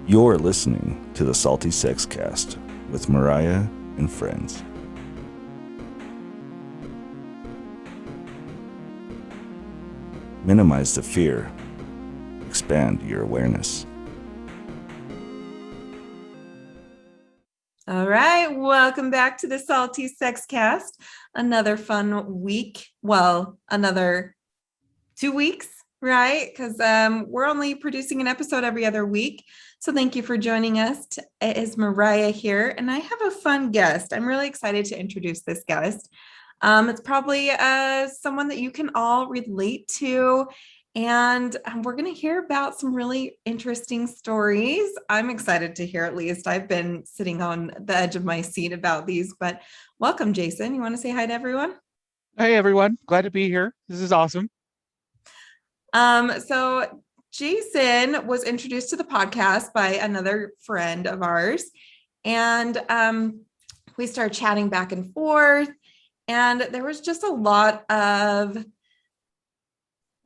You're listening to the Salty Sex Cast with Mariah and friends. Minimize the fear. Expand your awareness. All right, welcome back to the Salty Sex Cast. Another fun week. Well, another 2 weeks, right? Because we're only producing an episode every other week. So thank you for joining us. It is Mariah here, and I have a fun guest. I'm really excited to introduce this guest. It's probably someone that you can all relate to. And we're going to hear about some really interesting stories. I'm excited to hear, at least. I've been sitting on the edge of my seat about these, but welcome, Jason. You want to say hi to everyone? Hey, everyone. Glad to be here. This is awesome. So Jason was introduced to the podcast by another friend of ours. And we started chatting back and forth. And there was just a lot of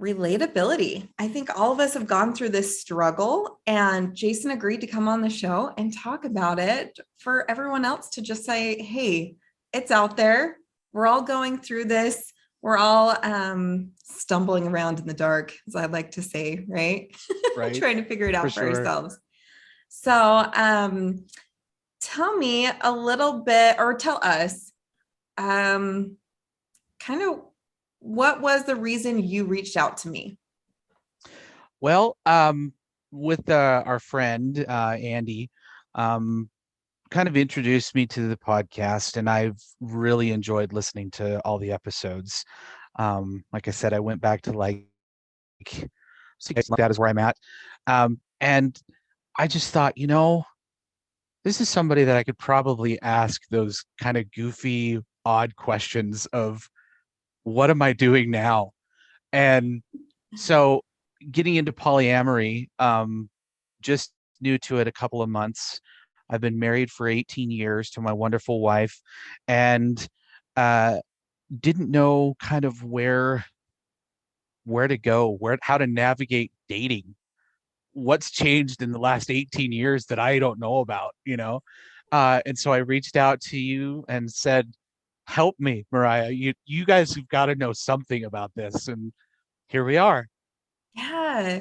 relatability. I think all of us have gone through this struggle, and Jason agreed to come on the show and talk about it for everyone else to just say, hey, it's out there. We're all going through this. We're all stumbling around in the dark, as I like to say, right? Right. Trying to figure it out for sure. ourselves. So tell me a little bit, or tell us kind of what was the reason you reached out to me? Well, with our friend, Andy, kind of introduced me to the podcast, and I've really enjoyed listening to all the episodes. Like I said, I went back to like that is where I'm at. And I just thought, this is somebody that I could probably ask those kind of goofy, odd questions of, what am I doing now? And so getting into polyamory, just new to it a couple of months. I've been married for 18 years to my wonderful wife, and didn't know kind of where to go, how to navigate dating. What's changed in the last 18 years that I don't know about, And so I reached out to you and said, help me, Mariah. You guys have got to know something about this. And here we are. Yeah.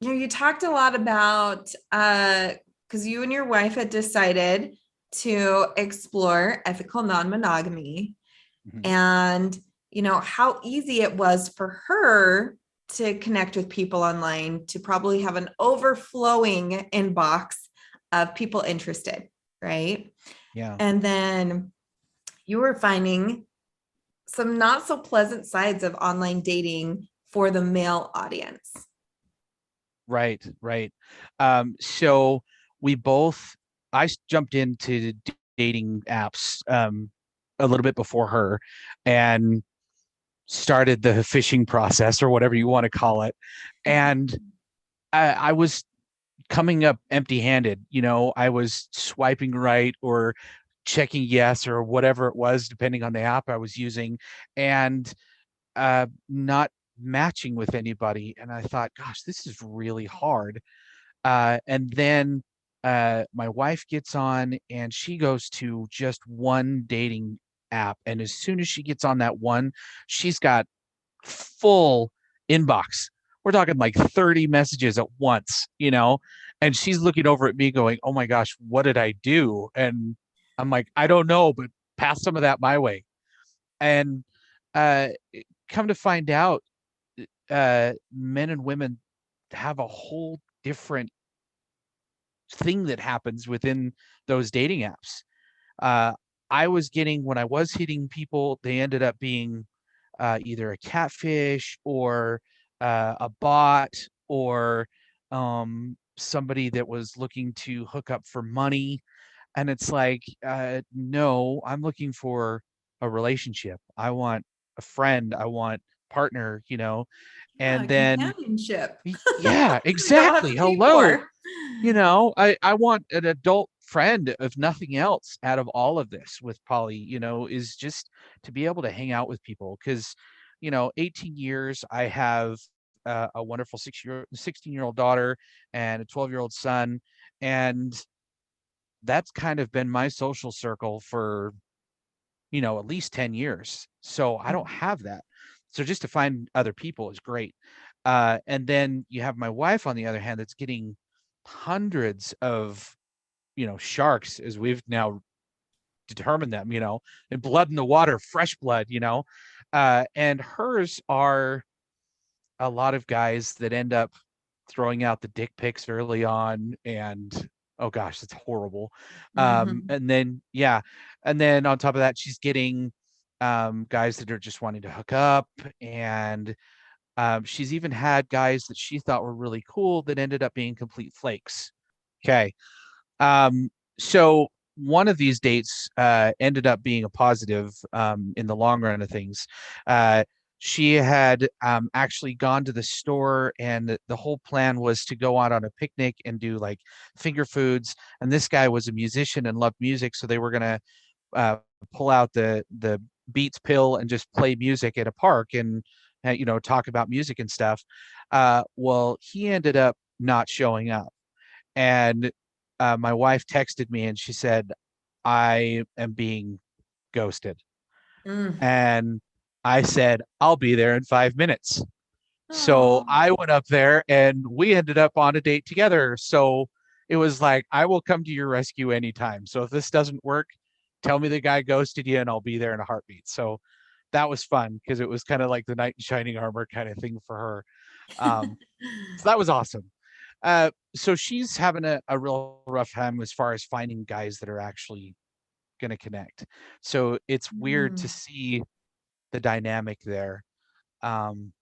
You talked a lot about because you and your wife had decided to explore ethical non-monogamy, and how easy it was for her to connect with people online, to probably have an overflowing inbox of people interested, right? Yeah. And then you were finding some not so pleasant sides of online dating for the male audience. Right. So I jumped into dating apps a little bit before her, and started the phishing process, or whatever you want to call it. And I was coming up empty-handed. I was swiping right or checking yes or whatever it was, depending on the app I was using, and not matching with anybody. And I thought, gosh, this is really hard. And then my wife gets on, and she goes to just one dating app. And as soon as she gets on that one, she's got full inbox. We're talking like 30 messages at once, and she's looking over at me going, oh my gosh, what did I do? And I'm like, I don't know, but pass some of that my way. And uh, come to find out, men and women have a whole different thing that happens within those dating apps. Uh, when I was hitting people, they ended up being either a catfish, or a bot, or somebody that was looking to hook up for money. And it's like, no, I'm looking for a relationship. I want a friend. I want partner, Yeah, and then, companionship. yeah, We don't have exactly. to pay Hello. for. I want an adult friend, if nothing else, out of all of this with poly, is just to be able to hang out with people. Because, 18 years, I have a wonderful 16-year-old daughter and a 12-year-old son. And that's kind of been my social circle for, at least 10 years. So I don't have that. So just to find other people is great. And then you have my wife, on the other hand, that's getting hundreds of, sharks, as we've now determined them, and blood in the water, fresh blood, and hers are a lot of guys that end up throwing out the dick pics early on, and oh gosh, it's horrible. Mhm. And then yeah, and then on top of that, she's getting guys that are just wanting to hook up, and she's even had guys that she thought were really cool that ended up being complete flakes. Okay. Um, so one of these dates ended up being a positive in the long run of things. She had actually gone to the store, and the whole plan was to go out on a picnic and do like finger foods. And this guy was a musician and loved music, so they were gonna uh, pull out the Beats pill and just play music at a park and talk about music and stuff. Well, he ended up not showing up, and my wife texted me and she said, I am being ghosted. Mm. And I said, I'll be there in 5 minutes. So Oh. I went up there and we ended up on a date together. So it was like, I will come to your rescue anytime. So if this doesn't work, tell me the guy ghosted you and I'll be there in a heartbeat. So that was fun because it was kind of like the knight in shining armor kind of thing for her. So that was awesome. So she's having a real rough time as far as finding guys that are actually going to connect. So it's weird to Mm. see the dynamic there. Um,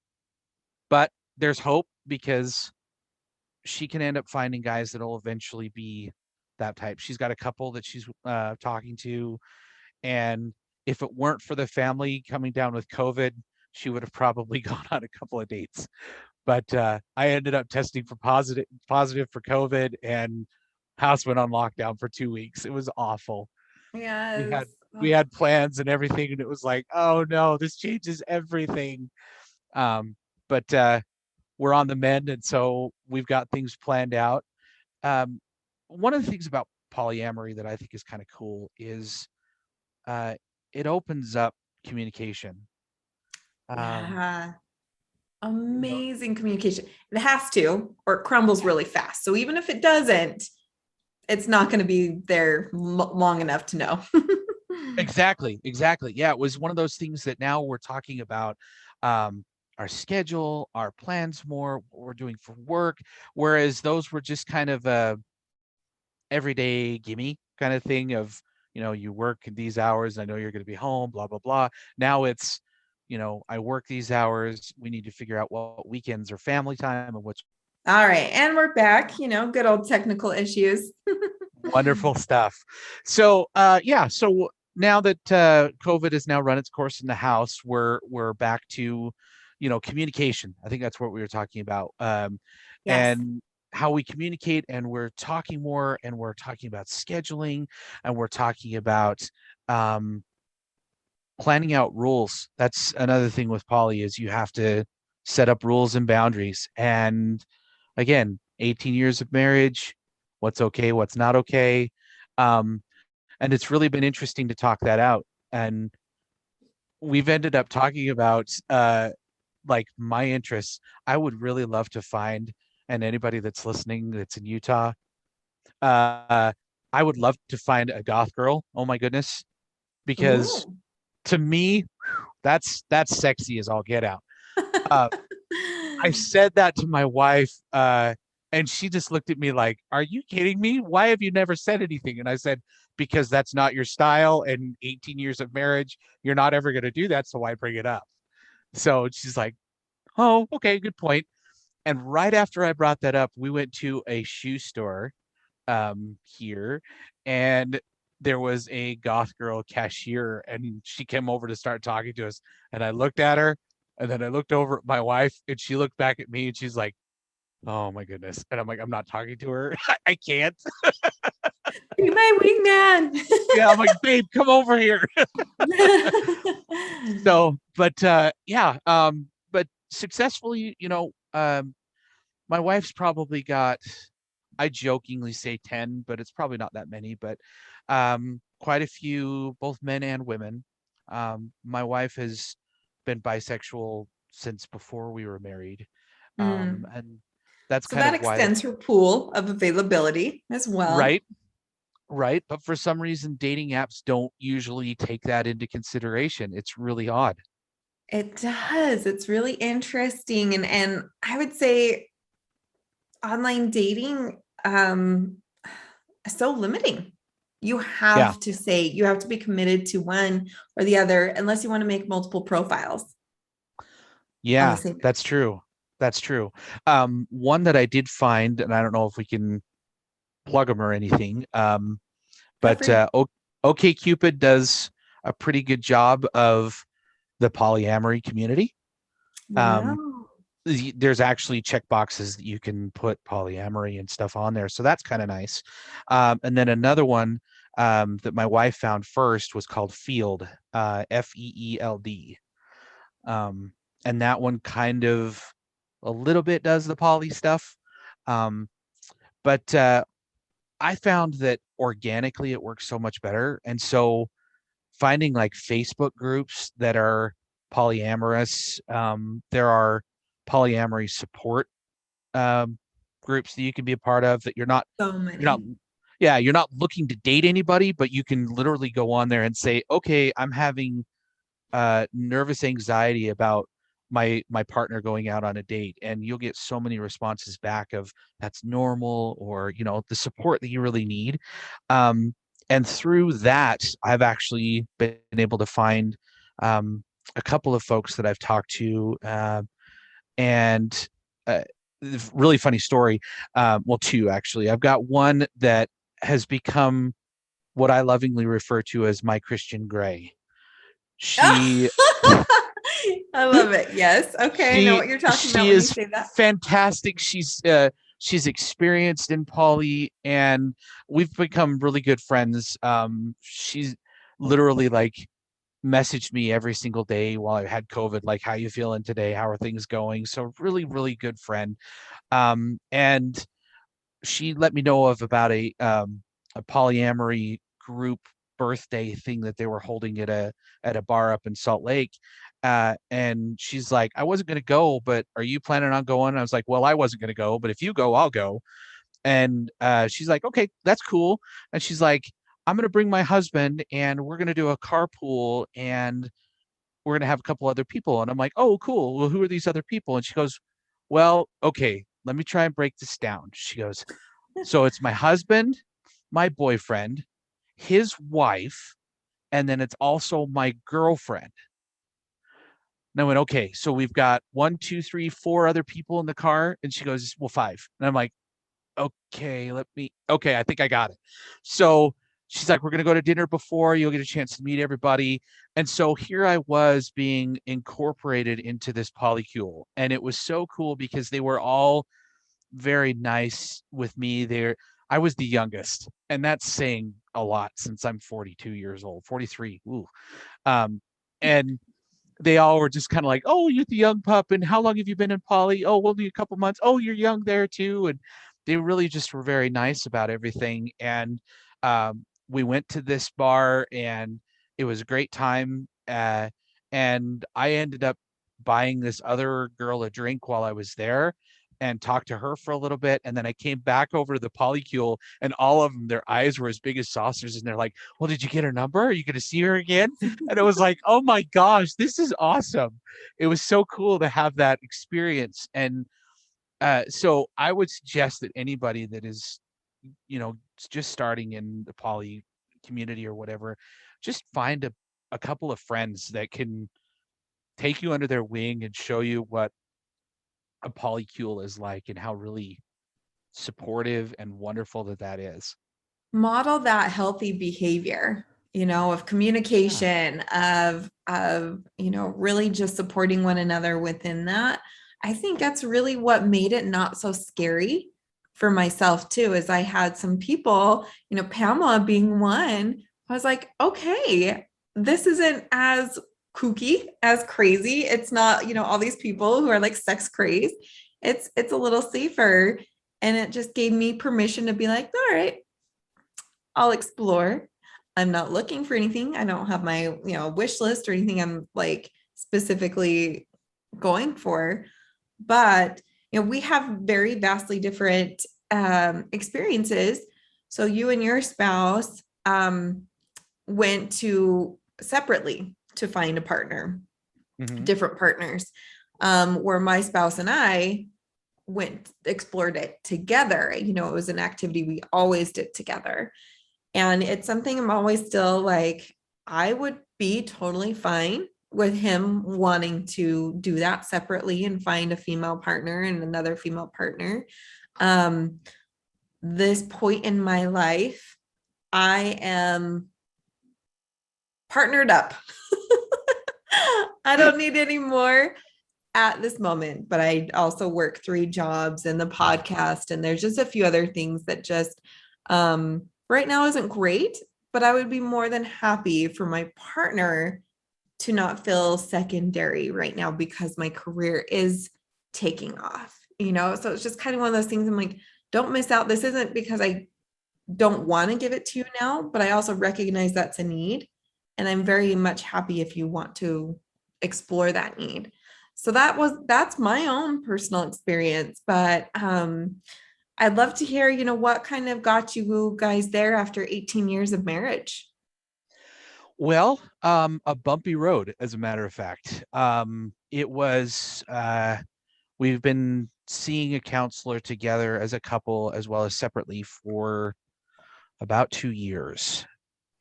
but there's hope because she can end up finding guys that'll eventually be that type. She's got a couple that she's talking to, and if it weren't for the family coming down with COVID, she would have probably gone on a couple of dates. But I ended up testing for positive for COVID, and house went on lockdown for 2 weeks. It was awful. We Yes. had we had plans and everything, and it was like, oh no, this changes everything. But we're on the mend, and so we've got things planned out. Um, One of the things about polyamory that I think is kind of cool is uh, it opens up communication. Um, Yeah. you know, Amazing communication. It has to, or it crumbles really fast. So even if it doesn't, it's not going to be there long enough to know. exactly. Yeah, it was one of those things that now we're talking about um, our schedule, our plans more, what we're doing for work, whereas those were just kind of a everyday gimme kind of thing of, you work these hours, I know you're going to be home, blah, blah, blah. Now it's, I work these hours. We need to figure out what weekends are family time and what's All right. And we're back, good old technical issues. wonderful stuff. So, yeah, so now that COVID has now run its course in the house, we're back to, communication. I think that's what we were talking about. Yes. And how we communicate, and we're talking more, and we're talking about scheduling, and we're talking about um, planning out rules. That's another thing with poly is you have to set up rules and boundaries. And again, 18 years of marriage, what's okay, what's not okay. Um, and it's really been interesting to talk that out. And we've ended up talking about like my interests. I would really love to find, and anybody that's listening that's in Utah, uh, I would love to find a goth girl. Oh my goodness, because Ooh. to me, that's sexy as all get out. Uh, I said that to my wife, and she just looked at me like, "Are you kidding me? Why have you never said anything?" And I said, "Because that's not your style. And 18 years of marriage, you're not ever going to do that. So why bring it up?" So she's like, "Oh, okay, good point." And right after I brought that up, we went to a shoe store here, and there was a goth girl cashier, and she came over to start talking to us, and I looked at her, and then I looked over at my wife, and she looked back at me, and she's like, oh my goodness. And I'm like, I'm not talking to her. I can't. Be my wingman. Yeah, I'm like, babe, come over here. So but yeah, but successfully, Um, my wife's probably got, I jokingly say 10, but it's probably not that many, but quite a few, both men and women. My wife has been bisexual since before we were married. Mm. And that's So kind that of why the, extends her pool of availability as well. right, right. But for some reason, dating apps don't usually take that into consideration. It's really odd. It does. It's really interesting. And I would say online dating is so limiting. You Yeah. have to say, you have to be committed to one or the other, unless you want to make multiple profiles on the Yeah, same. that's true. That's true. One that I did find, and I don't know if we can plug them or anything, Feel but free. OkCupid does a pretty good job of the polyamory community. Um, Wow. there's actually check boxes that you can put polyamory and stuff on there, so that's kind of nice. And then another one that my wife found first was called Field, Feeld. Um, and that one kind of a little bit does the poly stuff. Um, but I found that organically it works so much better. And so finding like Facebook groups that are polyamorous, there are polyamory support um, groups that you can be a part of that So you're not, many. yeah, you're not looking to date anybody, but you can literally go on there and say, okay, I'm having nervous anxiety about my partner going out on a date, and you'll get so many responses back of that's normal, or the support that you really need. um, and through that I've actually been able to find um, a couple of folks that I've talked to, and uh, really funny story. Well, two actually. I've got one that has become what I lovingly refer to as my Christian Grey. She I love it. Yes. Okay. I know she what you're talking about she when you is say that. fantastic. She's experienced in poly, and we've become really good friends. She's literally like messaged me every single day while I had COVID, like, how you feeling today? How are things going? So really, really good friend. And she let me know of about a polyamory group birthday thing that they were holding at a bar up in Salt Lake. And she's like, I wasn't going to go, but are you planning on going? I was like, well, I wasn't going to go, but if you go, I'll go. And she's like, okay, that's cool. And she's like, I'm going to bring my husband and we're going to do a carpool, and we're going to have a couple other people. And I'm like, oh, cool. Well, who are these other people? And she goes, well, okay, let me try and break this down. She goes, so it's my husband, my boyfriend, his wife, and then it's also my girlfriend. And I went, okay, so we've got one, two, three, four other people in the car. And she goes, well, five. And I'm like, okay, okay, I think I got it. So she's like, we're going to go to dinner before you'll get a chance to meet everybody. And so here I was being incorporated into this polycule. And it was so cool because they were all very nice with me. I was the youngest, and that's saying a lot since I'm 42 years old, 43. Ooh. And they all were just kind of like, oh, you're the young pup, and how long have you been in poly? Oh, only a couple months. Oh, you're young there too. And they really just were very nice about everything. And we went to this bar, and it was a great time. And I ended up buying this other girl a drink while I was there and talked to her for a little bit. And then I came back over to the polycule, and all of them, their eyes were as big as saucers. And they're like, well, did you get her number? Are you going to see her again? And it was like, oh my gosh, this is awesome. It was so cool to have that experience. And so I would suggest that anybody that is, just starting in the poly community or whatever, just find a couple of friends that can take you under their wing and show you what a polycule is like and how really supportive and wonderful that is. Model that healthy behavior, of Yeah. communication, of really just supporting one another within that. I think that's really what made it not so scary for myself too, is I had some people, Pamela being one. I was like, okay, this isn't as kooky, as crazy. It's not, all these people who are like sex crazed. it's a little safer. And it just gave me permission to be like, all right, I'll explore. I'm not looking for anything. I don't have my, wish list or anything I'm like specifically going for. But, we have very vastly different experiences. So you and your spouse went to separately to find a partner, different partners, where my spouse and I explored it together. It was an activity we always did together. And it's something I'm always still like, I would be totally fine with him wanting to do that separately and find a female partner and another female partner. This point in my life, I am partnered up. I don't need any more at this moment, but I also work 3 jobs and the podcast, and there's just a few other things that just right now isn't great, but I would be more than happy for my partner to not feel secondary right now because my career is taking off, so it's just kind of one of those things I'm like, don't miss out. This isn't because I don't want to give it to you now, but I also recognize that's a need. And I'm very much happy if you want to explore that need. So that's my own personal experience, but I'd love to hear, what kind of got you guys there after 18 years of marriage? Well, a bumpy road, as a matter of fact. It was, we've been seeing a counselor together as a couple as well as separately for about 2 years.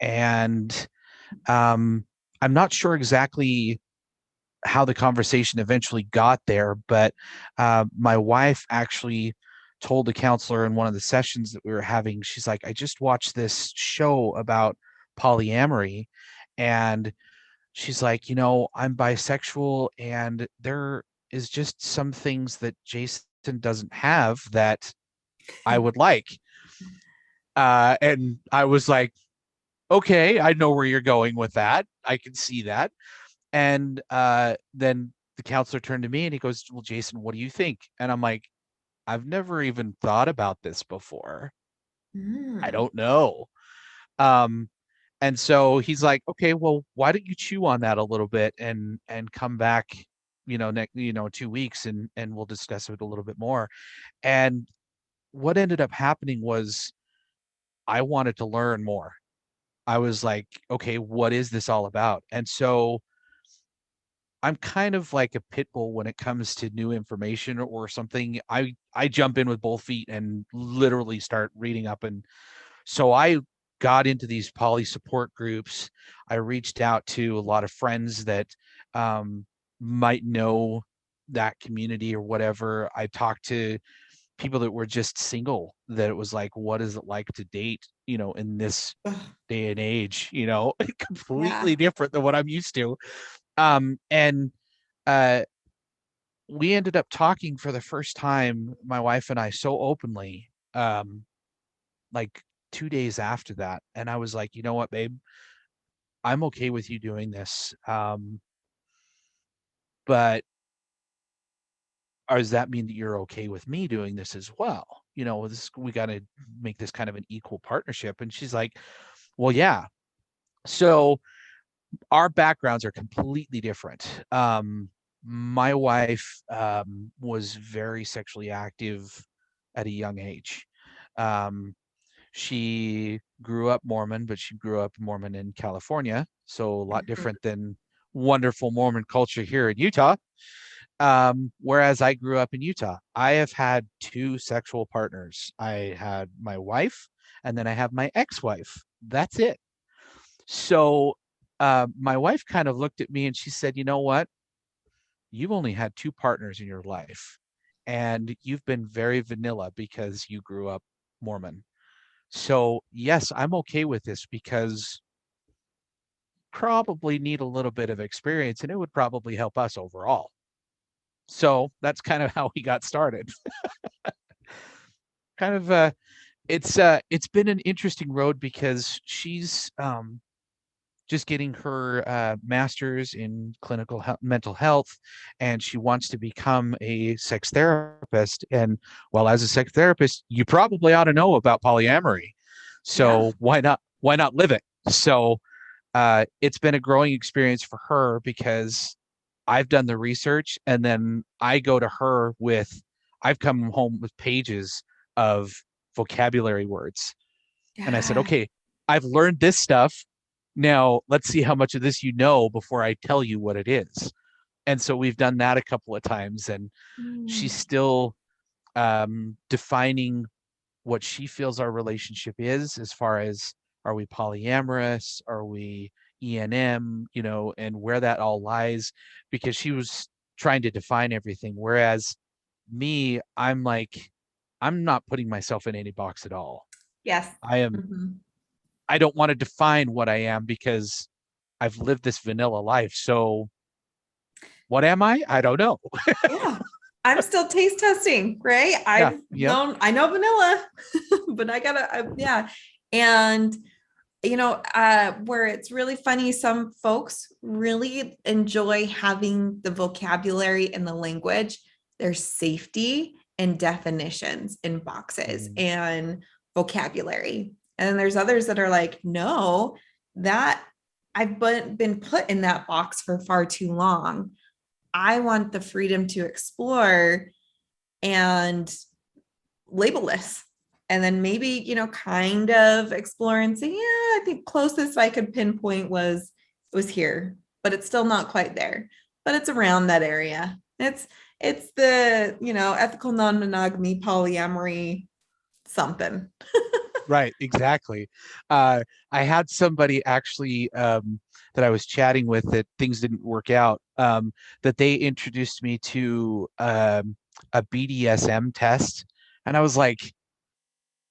And I'm not sure exactly how the conversation eventually got there, but my wife actually told the counselor in one of the sessions that we were having, she's like, I just watched this show about polyamory, and she's like, I'm bisexual, and there is just some things that Jason doesn't have that I would like. And I was like, okay, I know where you're going with that. I can see that. And then the counselor turned to me and he goes, well, Jason, what do you think? And I'm like, I've never even thought about this before. I don't know. Um, and so he's like, okay, well, why don't you chew on that a little bit and come back, next, 2 weeks, and we'll discuss it a little bit more. And what ended up happening was I wanted to learn more. I was like, okay, what is this all about? And so I'm kind of like a pit bull when it comes to new information or something. I jump in with both feet and literally start reading up. And so I got into these poly support groups. I reached out to a lot of friends that might know that community or whatever. I talked to people that were just single, that it was like, what is it like to date, in this day and age, completely Yeah. different than what I'm used to. And we ended up talking for the first time, my wife and I, so openly, like 2 days after that. And I was like, you know what, babe, I'm okay with you doing this. But does that mean that you're okay with me doing this as well? We got to make this kind of an equal partnership. And she's like, well, yeah. So our backgrounds are completely different. My wife was very sexually active at a young age. She grew up Mormon, but she grew up Mormon in California, so a lot different than wonderful Mormon culture here in Utah. Whereas I grew up in Utah, I have had 2 sexual partners. I had my wife, and then I have my ex-wife. That's it. So my wife kind of looked at me and she said, you know what? You've only had 2 partners in your life, and you've been very vanilla because you grew up Mormon. So yes, I'm okay with this because probably need a little bit of experience and it would probably help us overall. So that's kind of how we got started. Kind of it's been an interesting road because she's just getting her master's in clinical mental health, and she wants to become a sex therapist. And well, as a sex therapist, you probably ought to know about polyamory. Yeah. So why not live it? So it's been a growing experience for her because I've done the research, and then I go to her with, I've come home with pages of vocabulary words. And I said, Yeah. okay, I've learned this stuff. Now let's see how much of this you know before I tell you what it is. And so we've done that a couple of times, and she's Mm. still defining what she feels our relationship is, as far as, are we polyamorous, are we ENM, and where that all lies, because she was trying to define everything, whereas me, I'm like, I'm not putting myself in any box at all. Yes. I am, Mhm. I don't want to define what I am because I've lived this vanilla life. So what am I don't know. Yeah. I'm still taste testing, right? Yeah, yep. I know vanilla, but yeah. And where it's really funny, some folks really enjoy having the vocabulary and the language. There's safety and definitions in boxes Mm. and vocabulary. And then there's others that are like, no, that I've been put in that box for far too long. I want the freedom to explore and labelless. And then maybe, kind of explore and say, yeah, I think closest I could pinpoint was here, but it's still not quite there, but it's around that area. It's the, ethical non-monogamy, polyamory, something. Right, exactly. I had somebody actually that I was chatting with that things didn't work out, that they introduced me to a BDSM test. And I was like,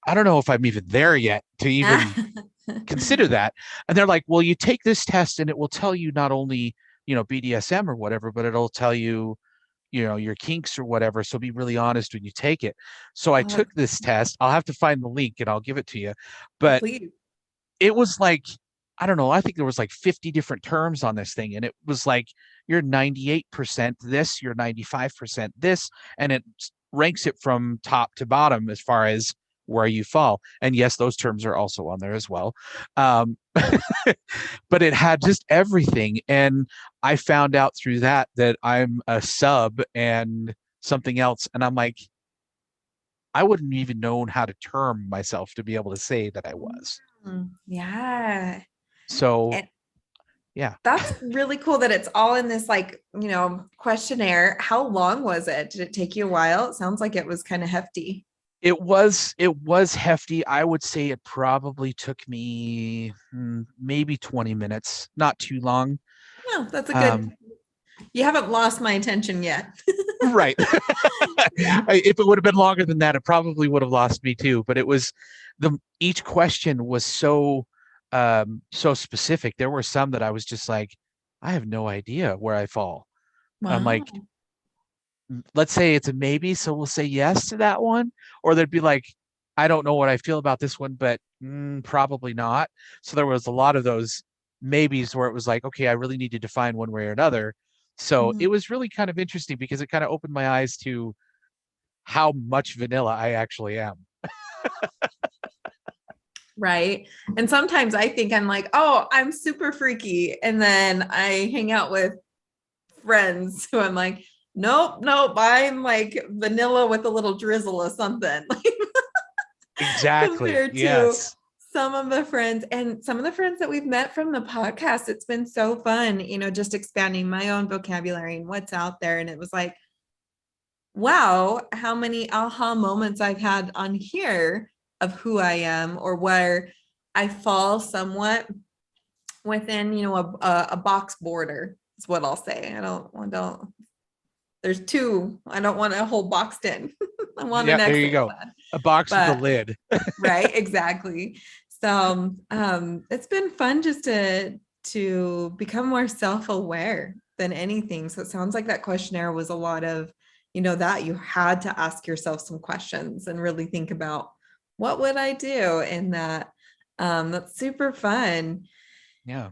I don't know if I'm even there yet to even consider that. And they're like, well, you take this test and it will tell you not only, BDSM or whatever, but it'll tell you, your kinks or whatever. So be really honest when you take it. So I Oh, took this test. I'll have to find the link and I'll give it to you. But please. it was like, I don't know, I think there was like 50 different terms on this thing. And it was like, you're 98% this, you're 95% this. And it ranks it from top to bottom as far as where you fall. And yes, those terms are also on there as well. Um, but it had just everything. And I found out through that I'm a sub and something else. And I'm like, I wouldn't even known how to term myself to be able to say that I was. Yeah. So And yeah, that's really cool that it's all in this questionnaire. How long was it? Did it take you a while? It sounds like it was kind of hefty. it was hefty. I would say it probably took me maybe 20 minutes, not too long. No, that's a good. Um, You haven't lost my attention yet. right. Yeah. If it would have been longer than that, it probably would have lost me too. But it was each question was so specific. There were some that I was just like, I have no idea where I fall. I'm Wow. like, let's say it's a maybe, so we'll say yes to that one. Or there'd be like, I don't know what I feel about this one, but probably not. So there was a lot of those maybes where it was like, okay, I really need to define one way or another. So it Mhm. was really kind of interesting because it kind of opened my eyes to how much vanilla I actually am. Right. And sometimes I think I'm like, oh, I'm super freaky. And then I hang out with friends who I'm like, nope, nope, I'm like vanilla with a little drizzle of something. Exactly. Compared to Yes. some of the friends and some of the friends that we've met from the podcast. It's been so fun, just expanding my own vocabulary and what's out there. And it was like, wow, how many aha moments I've had on here of who I am or where I fall somewhat within, a box border is what I'll say. There's two. I don't want a whole boxed in. I want an Yeah, there you exit go. plan. A box with a But lid. right, exactly. So it's been fun just to become more self-aware than anything. So it sounds like that questionnaire was a lot of, that you had to ask yourself some questions and really think about what would I do in that. That's super fun. Yeah.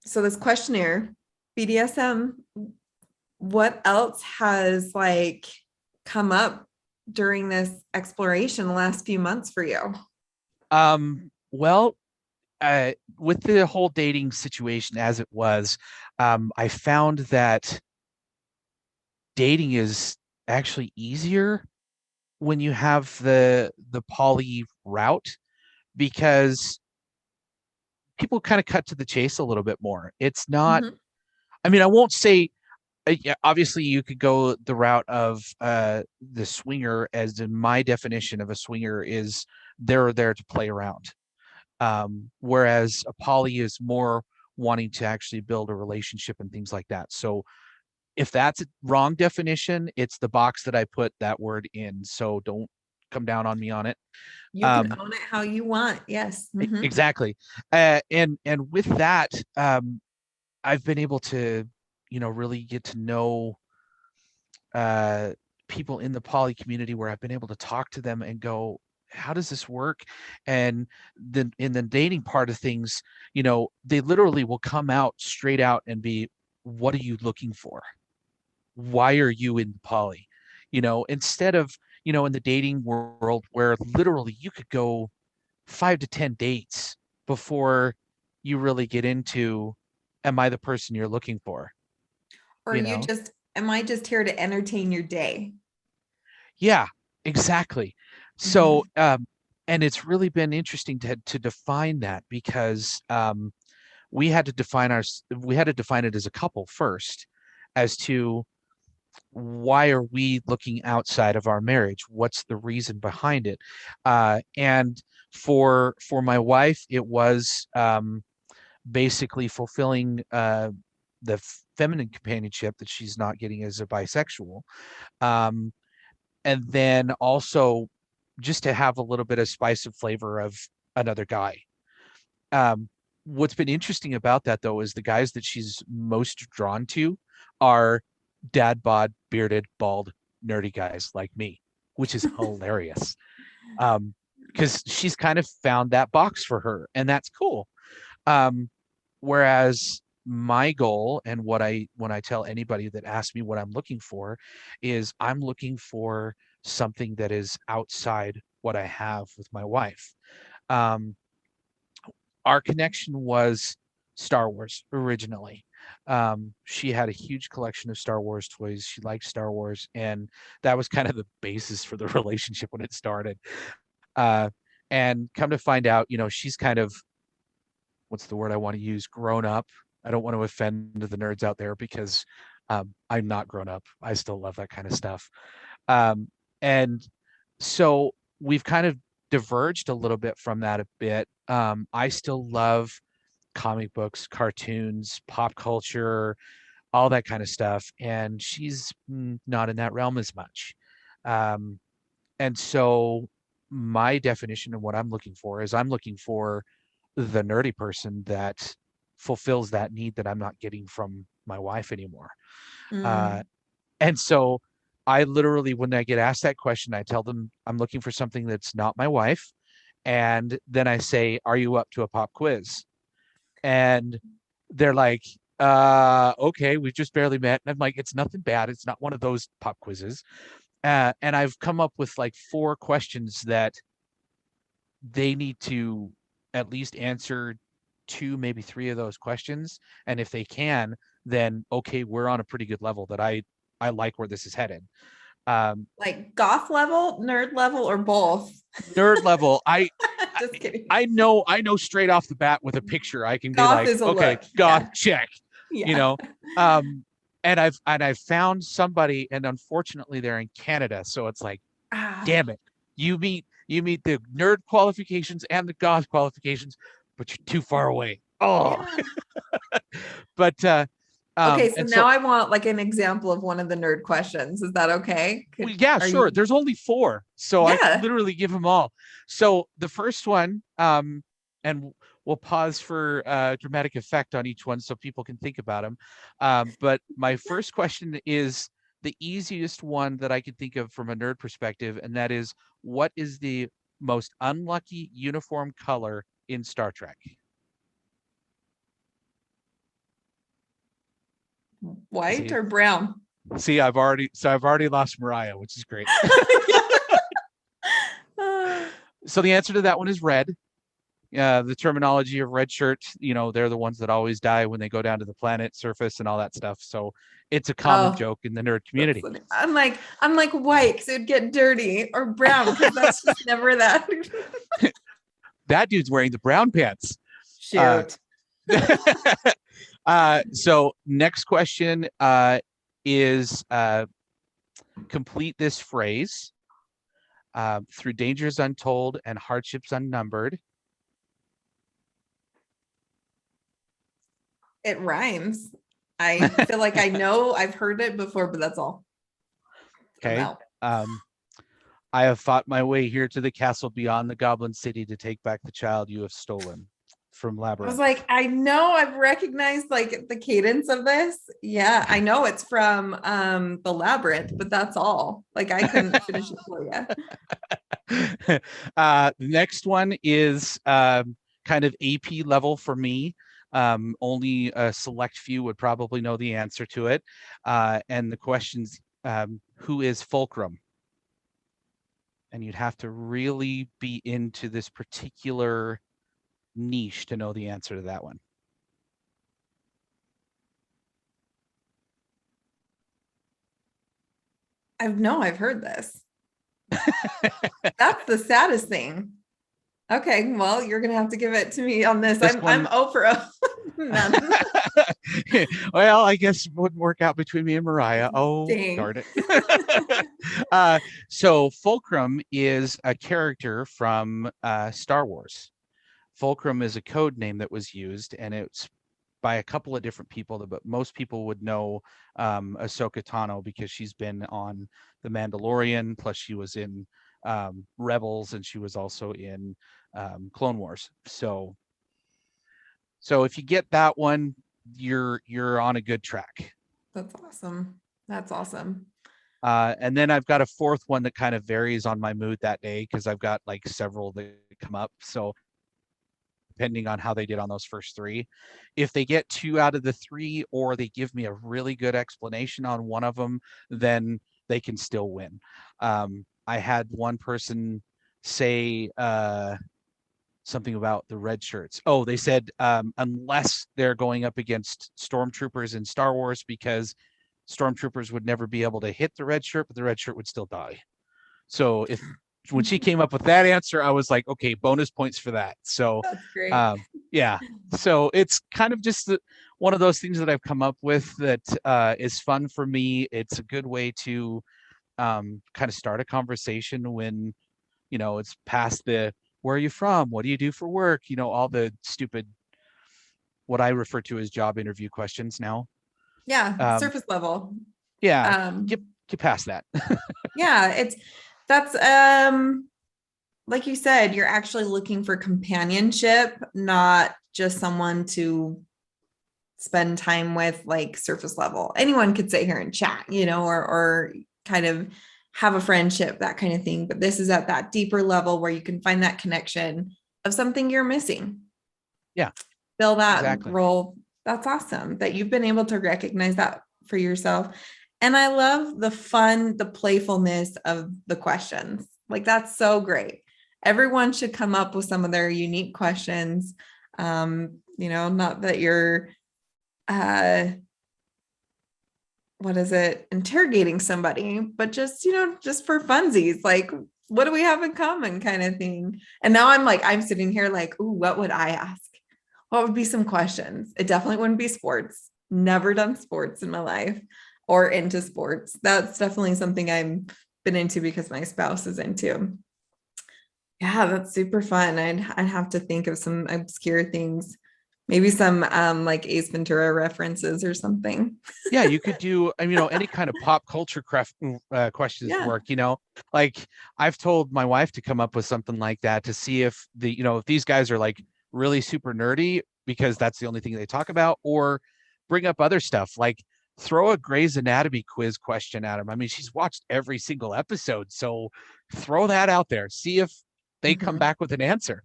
So this questionnaire, BDSM, what else has like come up during this exploration the last few months for you? Well, with the whole dating situation as it was, I found that dating is actually easier when you have the poly route, because people kind of cut to the chase a little bit more. It's not, Mhm. I mean, I won't say, yeah, obviously you could go the route of the swinger, as in my definition of a swinger is they're there to play around. Whereas a poly is more wanting to actually build a relationship and things like that. So if that's a wrong definition, it's the box that I put that word in. So don't come down on me on it. You can Um, own it how you want. Yes. Mhm. exactly. And with that, I've been able to, really get to know uh, people in the poly community, where I've been able to talk to them and go, how does this work? And then in the dating part of things, they literally will come out straight out and be, what are you looking for? Why are you in poly? Instead of, in the dating world where literally you could go 5 to 10 dates before you really get into, am I the person you're looking for? Or You you know? just, am I just here to entertain your day? Yeah, exactly. So, Mhm. and it's really been interesting to define that, because we had to define it as a couple first, as to why are we looking outside of our marriage? What's the reason behind it? And for my wife, it was basically fulfilling the feminine companionship that she's not getting as a bisexual. Um, and then also just to have a little bit of spice and flavor of another guy. Um, what's been interesting about that, though, is the guys that she's most drawn to are dad bod, bearded, bald, nerdy guys like me, which is hilarious. Because she's kind of found that box for her, and that's cool. Um, Whereas my goal, and when I tell anybody that asks me what I'm looking for, is I'm looking for something that is outside what I have with my wife. Um, our connection was Star Wars originally. She had a huge collection of Star Wars toys. She liked Star Wars, and that was kind of the basis for the relationship when it started. Uh, and come to find out, she's kind of, what's the word I want to use? Grown up. I don't want to offend the nerds out there, because I'm not grown up. I still love that kind of stuff. Um, and so we've kind of diverged a little bit from that a bit. I still love comic books, cartoons, pop culture, all that kind of stuff. And she's not in that realm as much. Um, and so my definition of what I'm looking for is I'm looking for the nerdy person that fulfills that need that I'm not getting from my wife anymore. Uh, Mm. and so I literally, when I get asked that question, I tell them I'm looking for something that's not my wife. And then I say, are you up to a pop quiz? And they're like, okay, we've just barely met. And I'm like, it's nothing bad. It's not one of those pop quizzes. And I've come up with like 4 questions that they need to at least answer 2, maybe 3 of those questions. And if they can, then okay, we're on a pretty good level that I like where this is headed. Um, Like goth level, nerd level, or both? Nerd level, I Just kidding. I know straight off the bat with a picture, I can be Goth like, is a okay, look. goth Yeah. check, you Yeah. know. Um, and I've found somebody, and unfortunately they're in Canada, so it's like, Ah, damn it, you meet the nerd qualifications and the goth qualifications, but you're too far away. Oh, yeah. but Okay, so and now so I want like an example of one of the nerd questions. Is that okay? well, yeah, Are sure. you? There's only 4, so I could Yeah. literally give them all. So the first one, and we'll pause for dramatic effect on each one so people can think about them. But my first question is the easiest one that I can think of from a nerd perspective, and that is, what is the most unlucky uniform color in Star Trek? White See? or brown? See, I've already lost Mariah, which is great. So the answer to that one is red. The terminology of red shirt, they're the ones that always die when they go down to the planet surface and all that stuff. So it's a common Oh, joke in the nerd that's community. funny. I'm like white because it'd get dirty, or brown because that's just never that. That dude's wearing the brown pants. Shoot. So next question is complete this phrase. Through dangers untold and hardships unnumbered. It rhymes. I feel like I know I've heard it before, but that's all. Okay. I have fought my way here to the castle beyond the Goblin City to take back the child you have stolen. From Labyrinth. I was like, I know I've recognized like the cadence of this. Yeah, I know it's from the Labyrinth, but that's all. Like I couldn't finish it for you. The next one is kind of AP level for me. Only a select few would probably know the answer to it. And the question's who is Fulcrum? And you'd have to really be into this particular niche to know the answer to that one. I've heard this. That's the saddest thing. Okay, well, you're gonna have to give it to me on this. I'm over. None. Well, I guess it wouldn't work out between me and Mariah. Oh, Dang. darn it. So Fulcrum is a character from Star Wars. Fulcrum is a code name that was used, and it's by a couple of different people, but most people would know Ahsoka Tano because she's been on The Mandalorian, plus she was in Rebels, and she was also in Clone Wars. So if you get that one, you're on a good track. That's awesome. That's awesome. And then I've got a fourth one that kind of varies on my mood that day because I've got like several that come up. So depending on how they did on those first three, if they get 2 out of the 3 or they give me a really good explanation on one of them, then they can still win. I had one person say something about the red shirts. Oh, they said unless they're going up against stormtroopers in Star Wars, because stormtroopers would never be able to hit the red shirt, but the red shirt would still die. So when she came up with that answer, I was like, okay, bonus points for that. So that's great. Yeah. So it's kind of just one of those things that I've come up with that is fun for me. It's a good way to kind of start a conversation when, it's past the, where are you from? What do you do for work? All the stupid, what I refer to as job interview questions now. Yeah. Surface level. Yeah. Get past that. Yeah. That's like you said, you're actually looking for companionship, not just someone to spend time with, like surface level. Anyone could sit here and chat, or kind of have a friendship, that kind of thing. But this is at that deeper level where you can find that connection of something you're missing. Yeah. Fill that role. That's awesome that you've been able to recognize that for yourself. And I love the fun, the playfulness of the questions. Like, that's so great. Everyone should come up with some of their unique questions. Not that you're, interrogating somebody, but just, just for funsies, like, what do we have in common kind of thing. And now I'm sitting here like, ooh, what would I ask? What would be some questions? It definitely wouldn't be sports. Never done sports in my life. Or into sports. That's definitely something I've been into because my spouse is into. Yeah, that's super fun. I'd have to think of some obscure things, maybe some like Ace Ventura references or something. Yeah, you could do, any kind of pop culture questions work. Like I've told my wife to come up with something like that to see if if these guys are like really super nerdy because that's the only thing they talk about, or bring up other stuff like throw a Grey's Anatomy quiz question at him. She's watched every single episode, so throw that out there. See if they come back with an answer.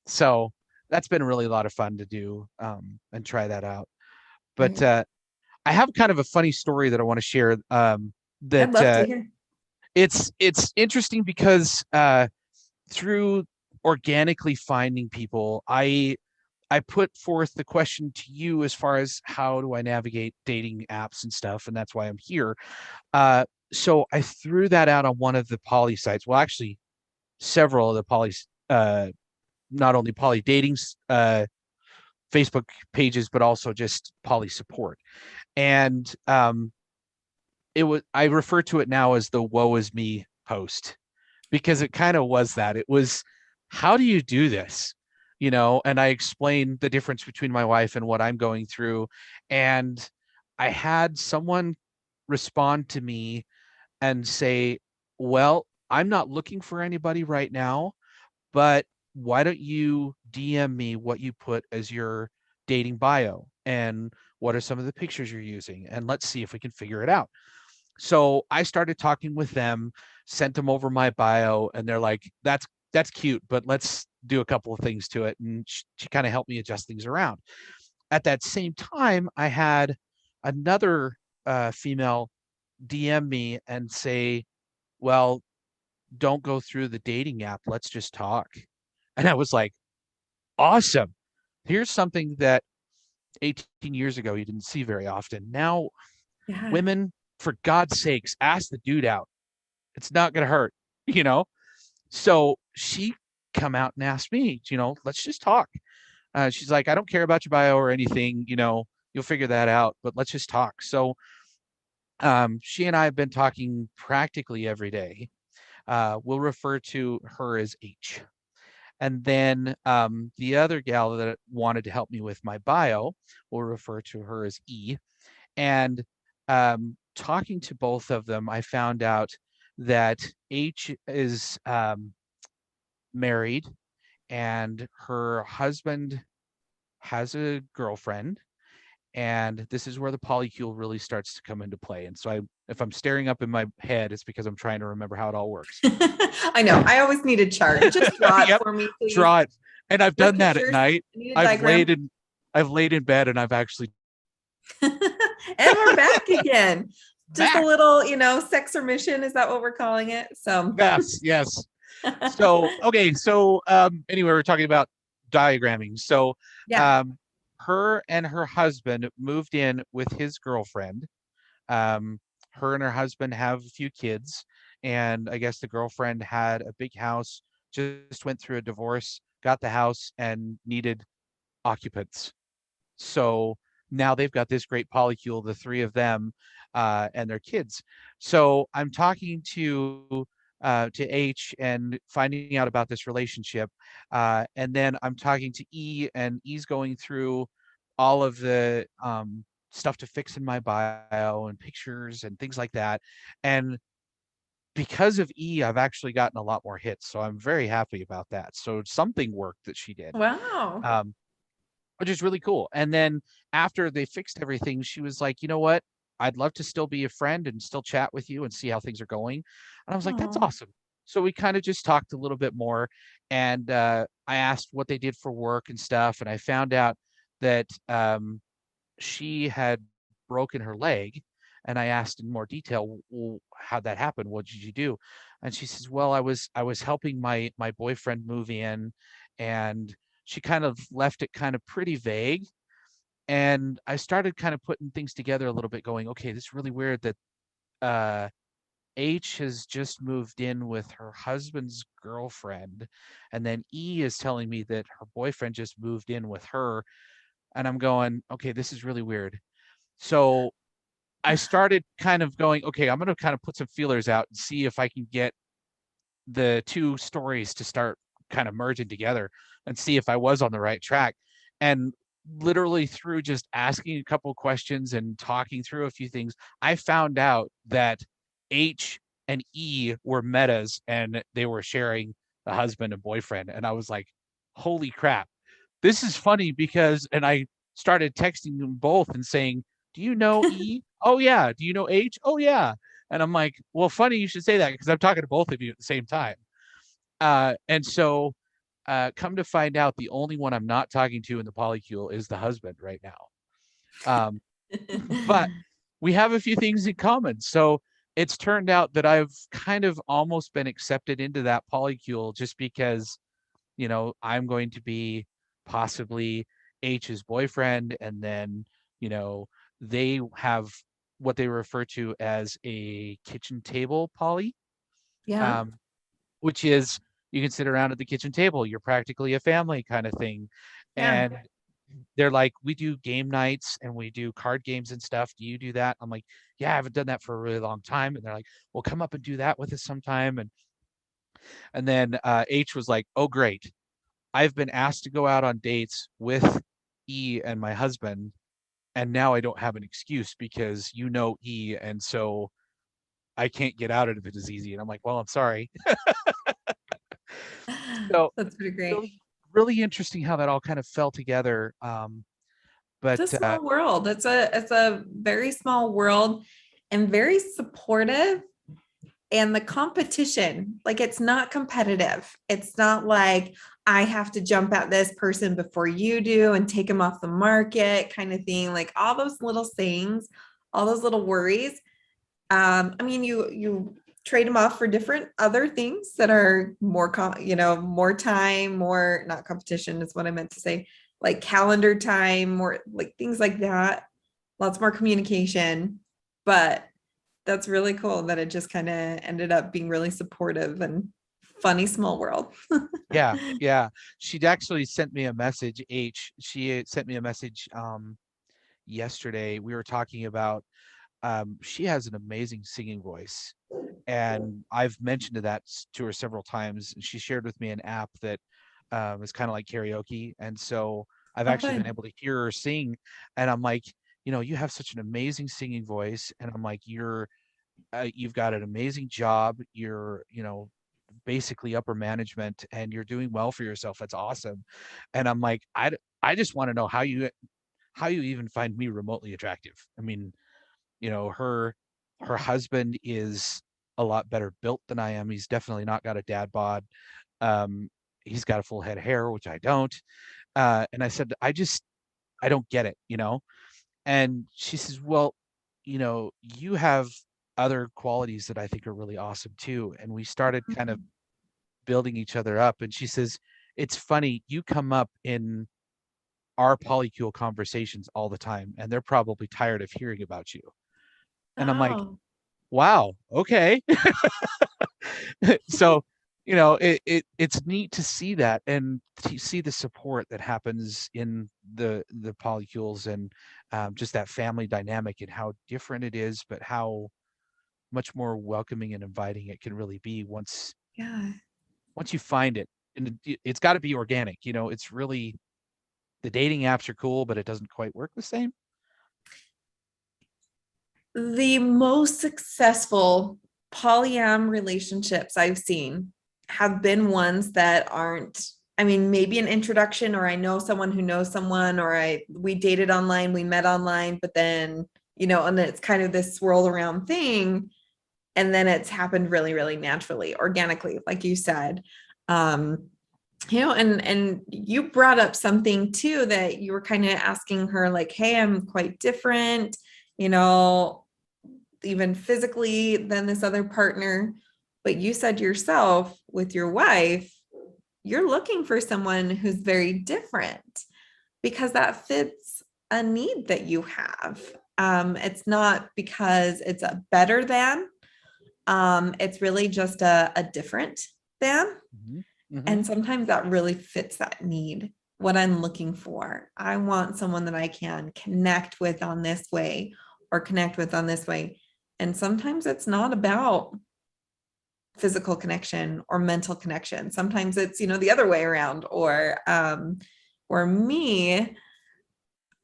So that's been really a lot of fun to do and try that out. But I have kind of a funny story that I want to share. I'd That love to hear. it's interesting because through organically finding people, I put forth the question to you as far as how do I navigate dating apps and stuff, and that's why I'm here. Uh, so I threw that out on one of the poly sites. Well, actually, several of the poly, not only poly dating Facebook pages, but also just poly support. And I refer to it now as the "woe is me" post, because it kind of was that. It was, how do you do this? And I explained the difference between my wife and what I'm going through. And I had someone respond to me and say, well, I'm not looking for anybody right now, but why don't you DM me what you put as your dating bio and what are some of the pictures you're using? And let's see if we can figure it out. So I started talking with them, sent them over my bio, and they're like, that's cute, but let's do a couple of things to it. And she kind of helped me adjust things around. At that same time, I had another female DM me and say, well, don't go through the dating app. Let's just talk. And I was like, awesome. Here's something that 18 years ago you didn't see very often. Now, Yeah. women, for God's sakes, ask the dude out. It's not going to hurt, you know? So she come out and asked me, let's just talk. She's like, I don't care about your bio or anything, you'll figure that out, but let's just talk. So she and I have been talking practically every day. We'll refer to her as H. And then the other gal that wanted to help me with my bio, we'll refer to her as E. And talking to both of them, I found out that H is married and her husband has a girlfriend. And this is where the polycule really starts to come into play. And so if I'm staring up in my head, it's because I'm trying to remember how it all works. I know. I always need a chart. Just draw it Yep, for me, please. draw it. And I've No done that at pictures. night. I need a I've diagram. laid in bed and I've actually And we're back again. Just back. a little, sex remission. Is that what we're calling it? So Yes. So okay, so anyway, we're talking about diagramming. So yeah. her and her husband moved in with his girlfriend. Her and her husband have a few kids, and I guess the girlfriend had a big house, just went through a divorce, got the house, and needed occupants. So now they've got this great polycule, the three of them, and their kids. So I'm talking to H and finding out about this relationship, and then I'm talking to E, and E's going through all of the stuff to fix in my bio and pictures and things like that. And because of E, I've actually gotten a lot more hits, so I'm very happy about that. So something worked that she did. Wow. Which is really cool. And then after they fixed everything, she was like, you know what? I'd love to still be a friend and still chat with you and see how things are going. And I was like, that's Aw. awesome. So we kind of just talked a little bit more. And I asked what they did for work and stuff. And I found out that she had broken her leg. And I asked in more detail, well, how'd that happen? What did you do? And she says, well, I was helping my boyfriend move in, and she kind of left it kind of pretty vague. And I started kind of putting things together a little bit, going, okay, this is really weird that uh, H has just moved in with her husband's girlfriend. And then E is telling me that her boyfriend just moved in with her. And I'm going, okay, this is really weird. So I started kind of going, okay, I'm going to kind of put some feelers out and see if I can get the two stories to start kind of merging together and see if I was on the right track. And literally through just asking a couple of questions and talking through a few things, I found out that H and E were metas and they were sharing the husband and boyfriend. And I was like, holy crap. This is funny because, and I started texting them both and saying, do you know E? Oh, yeah. Do you know H? Oh, yeah. And I'm like, well, funny you should say that because I'm talking to both of you at the same time. And so come to find out, the only one I'm not talking to in the polycule is the husband right now. but we have a few things in common. So it's turned out that I've kind of almost been accepted into that polycule just because, I'm going to be possibly H's boyfriend. And then, they have what they refer to as a kitchen table poly, Yeah. um, which is you can sit around at the kitchen table. You're practically a family kind of thing. Yeah. And they're like, we do game nights and we do card games and stuff. Do you do that? I'm like, yeah, I haven't done that for a really long time. And they're like, well, come up and do that with us sometime. And then H was like, oh, great. I've been asked to go out on dates with E and my husband. And now I don't have an excuse because E. And so I can't get out of it as easy. And I'm like, well, I'm sorry. So That's pretty great. really, really interesting how that all kind of fell together. But It's a small world. It's a very small world and very supportive. And the competition, like it's not competitive. It's not like I have to jump at this person before you do and take them off the market kind of thing. Like all those little things, all those little worries. I mean, you trade them off for different other things that are more, more time, more not competition is what I meant to say, like calendar time, more like things like that. Lots more communication, but that's really cool that it just kind of ended up being really supportive and funny small world. yeah. She'd actually sent me a message, She had sent me a message yesterday. We were talking about she has an amazing singing voice. And I've mentioned to her several times. And she shared with me an app that is kind of like karaoke. And so I've Oh, actually been fun. able to hear her sing. And I'm like, you have such an amazing singing voice. And I'm like, you've got an amazing job. You're, basically upper management and you're doing well for yourself. That's awesome. And I'm like, I just want to know how you even find me remotely attractive. I mean, her husband is a lot better built than I am. He's definitely not got a dad bod. Um, he's got a full head of hair, which I don't. And I said, I don't get it. And she says, well, you have other qualities that I think are really awesome too. And we started kind of building each other up. And she says, it's funny, you come up in our polycule conversations all the time, and they're probably tired of hearing about you. And I'm like, Oh, wow, okay. So, it's neat to see that and to see the support that happens in the polycules and just that family dynamic and how different it is, but how much more welcoming and inviting it can really be yeah. once you find it. And it's got to be organic. It's really the dating apps are cool, but it doesn't quite work the same. The most successful polyam relationships I've seen have been ones that aren't, I mean, maybe an introduction, or I know someone who knows someone, or we dated online, we met online, but then, and then it's kind of this swirl around thing. And then it's happened really, really naturally, organically, like you said. And you brought up something too, that you were kind of asking her like, hey, I'm quite different, even physically than this other partner. But you said yourself with your wife, you're looking for someone who's very different because that fits a need that you have. It's not because it's a better than, it's really just a different than. Mm-hmm. Mm-hmm. And sometimes that really fits that need, what I'm looking for. I want someone that I can connect with on this way or connect with on this way. And sometimes it's not about physical connection or mental connection. Sometimes it's, the other way around. Or me,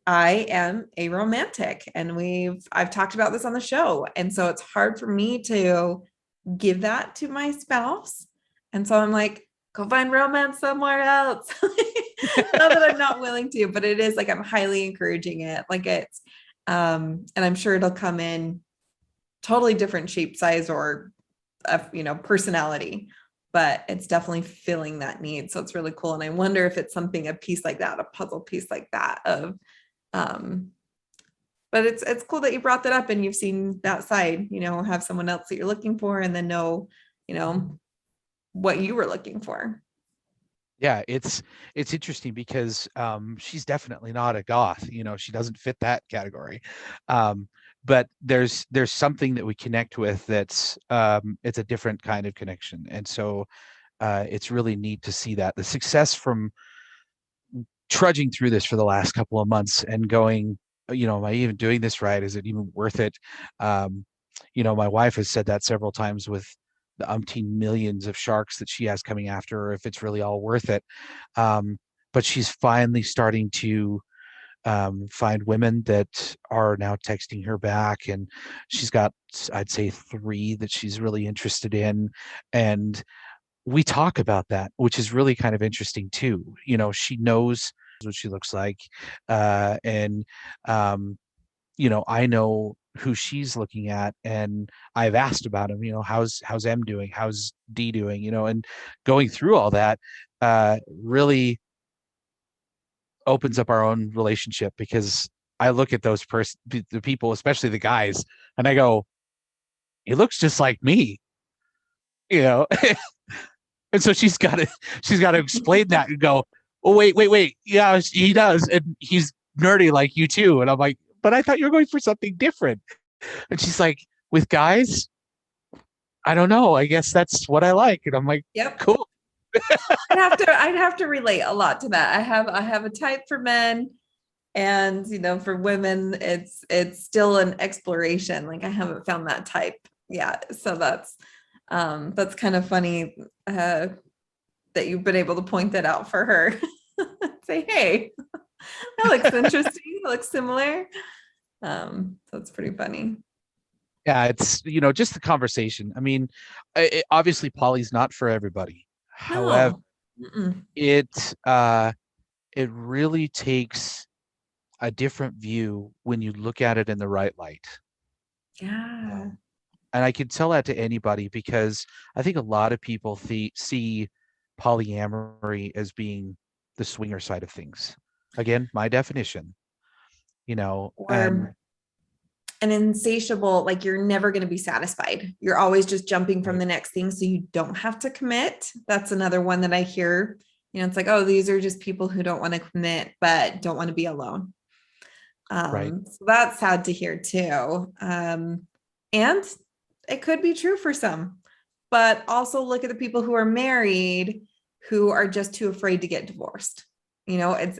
I am a romantic, and I've talked about this on the show. And so it's hard for me to give that to my spouse. And so I'm like, go find romance somewhere else. Not that I'm not willing to, but it is like I'm highly encouraging it. Like it's, and I'm sure it'll come in totally different shape, size, or personality, but it's definitely filling that need. So it's really cool. And I wonder if it's something, a piece like that, a puzzle piece like that of but it's cool that you brought that up and you've seen that side, have someone else that you're looking for and then know, what you were looking for. Yeah, it's interesting because she's definitely not a goth, she doesn't fit that category. But there's something that we connect with that's it's a different kind of connection. And so it's really neat to see that the success from trudging through this for the last couple of months and going, am I even doing this right? Is it even worth it? My wife has said that several times with the umpteen millions of sharks that she has coming after her, if it's really all worth it. But she's finally starting to find women that are now texting her back, and she's got, I'd say, 3 that she's really interested in. And we talk about that, which is really kind of interesting too. She knows what she looks like. And I know who she's looking at, and I've asked about him, how's M doing? How's D doing? And going through all that really opens up our own relationship, because I look at the people, especially the guys, and I go, he looks just like me, you know. And so she's got to explain that and go, oh, wait. Yeah, he does. And he's nerdy like you too. And I'm like, but I thought you were going for something different. And she's like, with guys, I don't know. I guess that's what I like. And I'm like, yep, cool. I'd have to relate a lot to that. I have a type for men, and for women, it's still an exploration. Like I haven't found that type yet. So that's kind of funny that you've been able to point that out for her. Say, hey, that looks interesting. That looks similar. So it's pretty funny. Yeah, it's just the conversation. I mean, obviously poly's not for everybody. However, it really takes a different view when you look at it in the right light. Yeah. And I can tell that to anybody, because I think a lot of people see polyamory as being the swinger side of things. Again, my definition, or and an insatiable, like you're never going to be satisfied. You're always just jumping from the next thing, so you don't have to commit. That's another one that I hear. It's like, oh, these are just people who don't want to commit but don't want to be alone. So that's sad to hear too. And it could be true for some, but also look at the people who are married who are just too afraid to get divorced. It's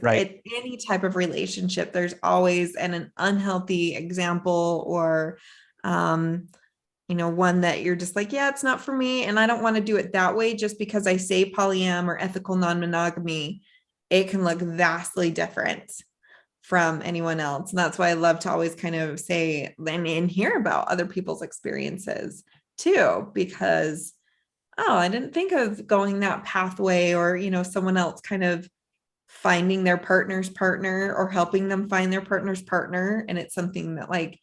any type of relationship. There's always an unhealthy example, or, one that you're just like, yeah, it's not for me. And I don't want to do it that way. Just because I say polyam or ethical non-monogamy, it can look vastly different from anyone else. And that's why I love to always kind of say and hear about other people's experiences too, because, oh, I didn't think of going that pathway, or, someone else kind of finding their partner's partner or helping them find their partner's partner. And it's something that, like,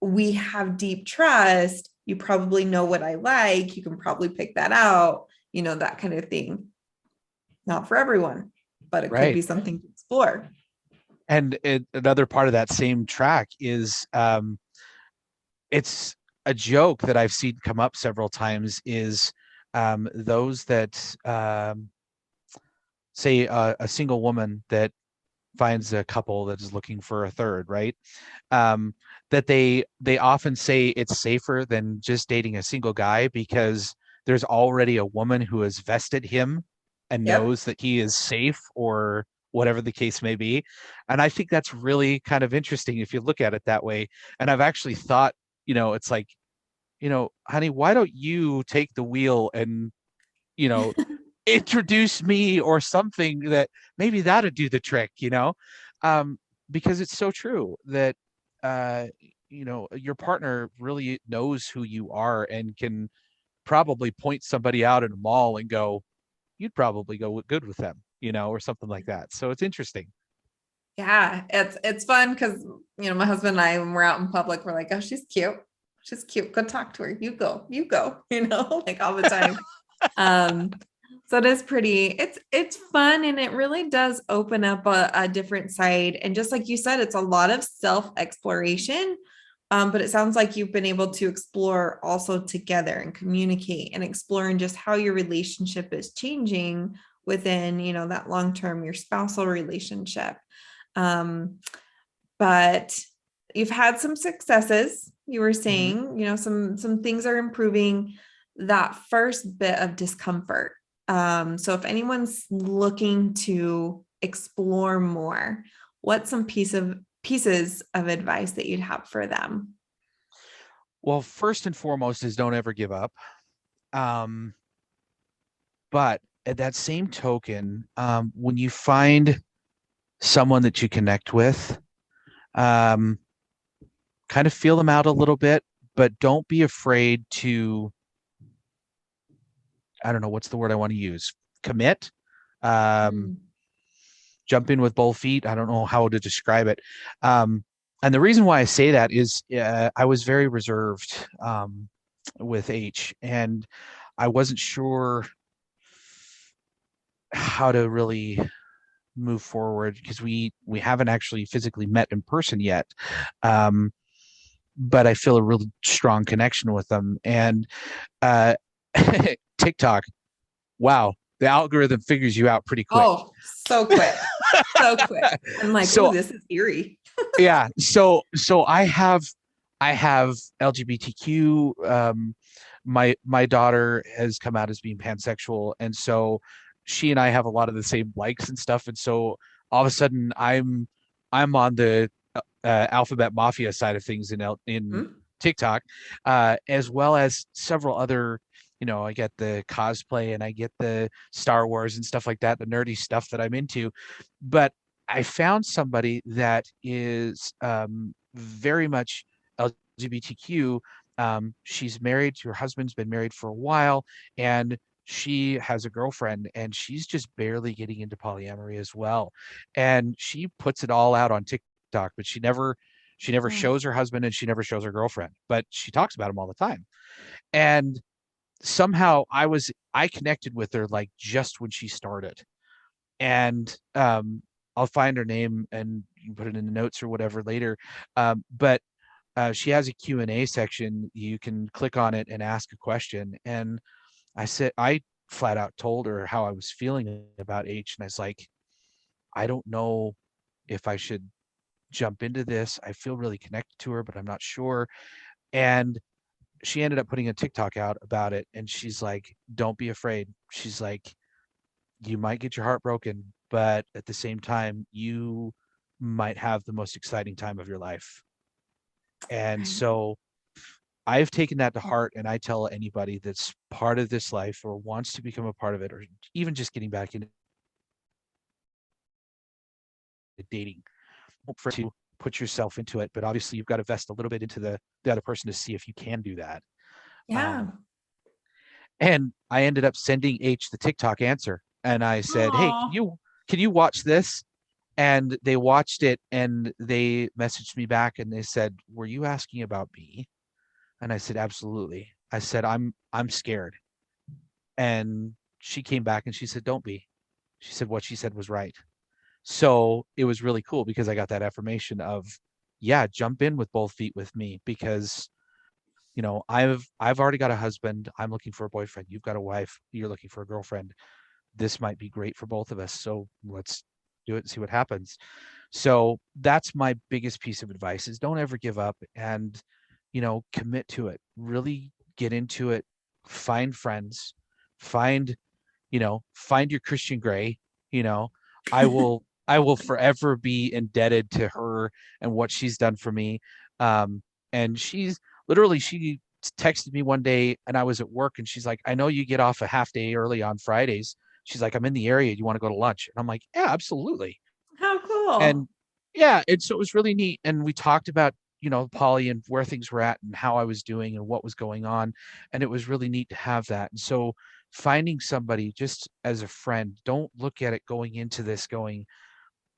we have deep trust. You probably know what I like. You can probably pick that out, that kind of thing. Not for everyone, but it could be something to explore. And another part of that same track is it's a joke that I've seen come up several times, is those that say a single woman that finds a couple that is looking for a third, right? That they often say it's safer than just dating a single guy, because there's already a woman who has vested him and knows that he is safe, or whatever the case may be. And I think that's really kind of interesting if you look at it that way. And I've actually thought, it's like, honey, why don't you take the wheel and, introduce me or something, that maybe that'd do the trick, because it's so true that, your partner really knows who you are and can probably point somebody out in a mall and go, you'd probably go good with them, or something like that. So it's interesting. Yeah, it's fun because, my husband and I, when we're out in public, we're like, oh, she's cute. She's cute. Go talk to her. You go, like all the time. So it is pretty, it's fun, and it really does open up a different side. And just like you said, it's a lot of self-exploration. But it sounds like you've been able to explore also together and communicate and exploring just how your relationship is changing within, that long-term, your spousal relationship. Um, but you've had some successes. You were saying, some things are improving. That first bit of discomfort. So if anyone's looking to explore more, what's some pieces of advice that you'd have for them? Well, first and foremost is don't ever give up. But at that same token, when you find someone that you connect with, kind of feel them out a little bit, but don't be afraid to, I don't know, what's the word I want to use? Commit. Jump in with both feet. I don't know how to describe it. And the reason why I say that is I was very reserved with H, and I wasn't sure how to really move forward because we haven't actually physically met in person yet. But I feel a really strong connection with them. And TikTok, wow, the algorithm figures you out pretty quick. Oh, so quick. So quick. I'm like, So, oh, this is eerie. yeah. So I have LGBTQ. My daughter has come out as being pansexual, and so she and I have a lot of the same likes and stuff. And so all of a sudden, I'm on the alphabet mafia side of things in TikTok, as well as several other. I get the cosplay and I get the Star Wars and stuff like that, the nerdy stuff that I'm into. But I found somebody that is very much LGBTQ. She's married. Her husband's been married for a while, and she has a girlfriend, and she's just barely getting into polyamory as well. And she puts it all out on TikTok, but she never shows her husband, and she never shows her girlfriend, but she talks about him all the time. And somehow I connected with her like just when she started. And I'll find her name and you can put it in the notes or whatever later. But she has a Q&A section. You can click on it and ask a question. And I flat out told her how I was feeling about H. And I was like, I don't know if I should jump into this. I feel really connected to her, but I'm not sure. And she ended up putting a TikTok out about it. And she's like, don't be afraid. She's like, you might get your heart broken, but at the same time, you might have the most exciting time of your life. And so I've taken that to heart, and I tell anybody that's part of this life or wants to become a part of it, or even just getting back into dating, for to put yourself into it. But obviously, you've got to vest a little bit into the other person to see if you can do that. Yeah. And I ended up sending H the TikTok answer, and I said, Aww. "Hey, can you watch this?" And they watched it, and they messaged me back, and they said, "Were you asking about me?" And I said, "Absolutely." I said, I'm scared." And she came back and she said, "Don't be." She said what she said was right. So it was really cool because I got that affirmation of, yeah, jump in with both feet with me, because I've already got a husband. I'm looking for a boyfriend. You've got a wife. You're looking for a girlfriend. This might be great for both of us. So let's do it and see what happens. So that's my biggest piece of advice is don't ever give up, and, commit to it. Really get into it. Find friends, find, find your Christian Grey. you know, I will forever be indebted to her and what she's done for me. And she texted me one day, and I was at work, and she's like, "I know you get off a half day early on Fridays." She's like, "I'm in the area. Do you want to go to lunch?" And I'm like, "Yeah, absolutely." How cool. And yeah, and so it was really neat. And we talked about, poly and where things were at and how I was doing and what was going on. And it was really neat to have that. And so finding somebody just as a friend, don't look at it going into this going,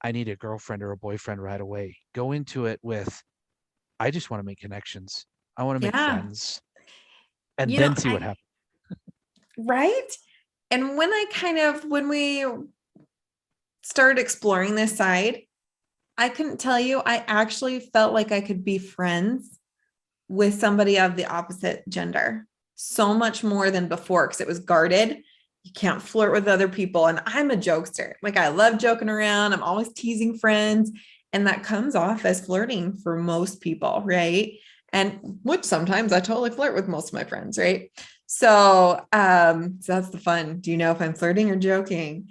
I need a girlfriend or a boyfriend right away. Go into it with, I just want to make connections. I want to make Yeah. friends, and You know, then see what happens. right? And when we started exploring this side, I couldn't tell you, I actually felt like I could be friends with somebody of the opposite gender so much more than before, because it was guarded. You can't flirt with other people. And I'm a jokester. Like, I love joking around. I'm always teasing friends. And that comes off as flirting for most people, right? And which sometimes I totally flirt with most of my friends, right? So that's the fun. Do you know if I'm flirting or joking?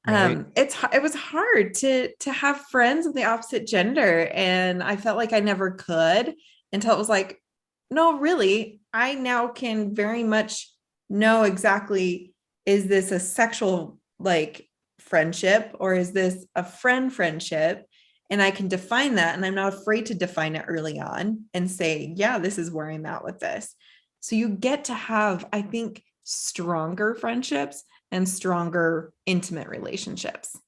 Right. It was hard to have friends of the opposite gender, and I felt like I never could until it was like, no, really, I now can very much know exactly, is this a sexual like friendship, or is this a friendship? And I can define that, and I'm not afraid to define it early on and say, yeah, this is where I'm at with this. So you get to have, I think, stronger friendships and stronger intimate relationships.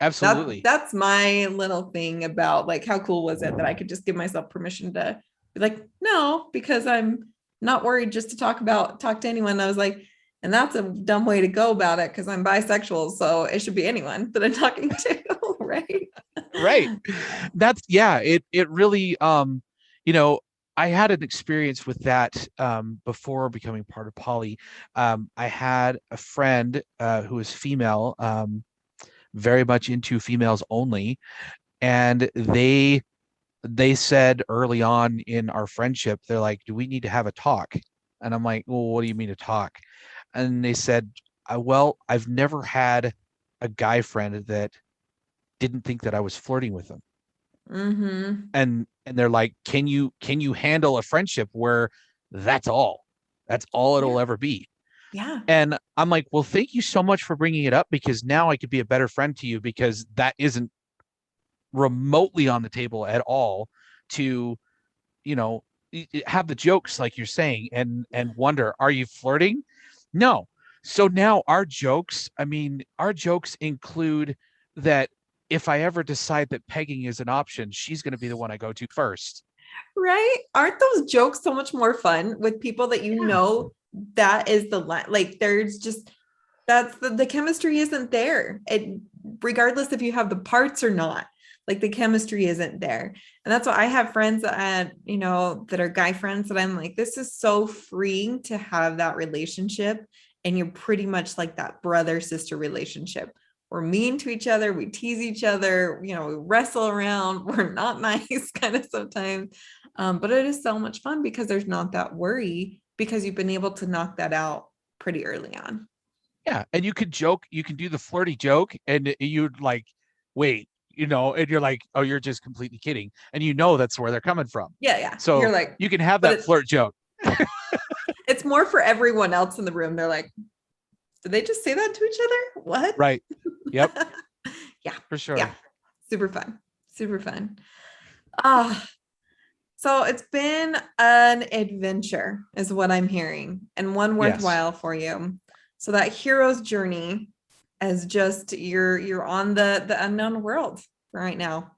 Absolutely. That's my little thing about, like, how cool was it that I could just give myself permission to be like, no, because I'm not worried just to talk to anyone. I was like, and that's a dumb way to go about it, because I'm bisexual, so it should be anyone that I'm talking to. Right. Right. That's it really you know, I had an experience with that before becoming part of Poly. I had a friend who was female, very much into females only, and they said early on in our friendship, they're like, do we need to have a talk? And I'm like, well, what do you mean a talk? And they said, well, I've never had a guy friend that didn't think that I was flirting with them. Mm-hmm. And they're like, can you handle a friendship where that's all it'll Yeah. ever be? Yeah. And I'm like, well, thank you so much for bringing it up, because now I could be a better friend to you, because that isn't remotely on the table at all, to you know have the jokes like you're saying, and wonder, are you flirting? No. So now our jokes include that if I ever decide that pegging is an option, she's going to be the one I go to first. Right? Aren't those jokes so much more fun with people that you Yeah. know? That is the line. Like, there's just, that's the chemistry isn't there. It, regardless if you have the parts or not, like, the chemistry isn't there. And that's why I have friends that, that are guy friends, that I'm like, this is so freeing to have that relationship. And you're pretty much like that brother sister relationship. We're mean to each other, we tease each other, we wrestle around, we're not nice kind of sometimes. But it is so much fun because there's not that worry, because you've been able to knock that out pretty early on. Yeah, and you can do the flirty joke, and you'd like, wait, and you're like, oh, you're just completely kidding, and that's where they're coming from. Yeah, yeah. You're So like, you can have but that flirt joke. it's more for everyone else in the room. They're like, did they just say that to each other? What? Right. Yep. Yeah. For sure. Yeah. Super fun. Super fun. Ah, so it's been an adventure, is what I'm hearing, and one Yes. worthwhile for you. So that hero's journey is just, you're on the unknown world right now.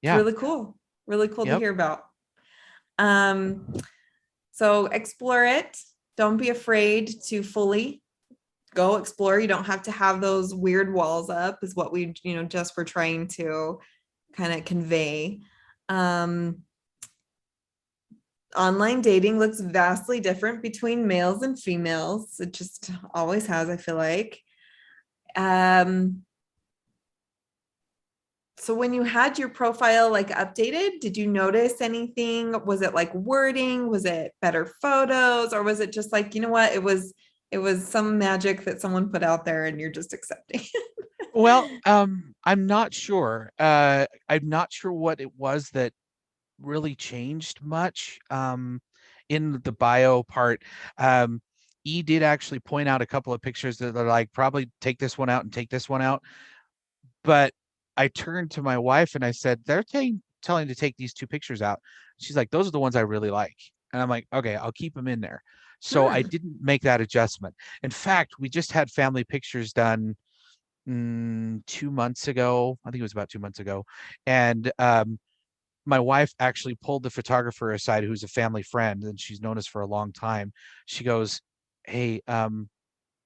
It's Yeah. really cool. Really cool to Yep. hear about. So explore it. Don't be afraid to fully go explore. You don't have to have those weird walls up, is what we, just were trying to kind of convey. Online dating looks vastly different between males and females. It just always has, I feel like. So when you had your profile like updated, did you notice anything? Was it like wording? Was it better photos? Or was it just like, you know what? It was some magic that someone put out there and you're just accepting. Well, I'm not sure. I'm not sure what it was that really changed much in the bio part. E did actually point out a couple of pictures that are like, probably take this one out and take this one out. But I turned to my wife and I said, they're telling to take these two pictures out. She's like, those are the ones I really like. And I'm like, okay, I'll keep them in there. So I didn't make that adjustment. In fact, we just had family pictures done 2 months ago. I think it was about 2 months ago. And my wife actually pulled the photographer aside, who's a family friend, and she's known us for a long time. She goes, hey,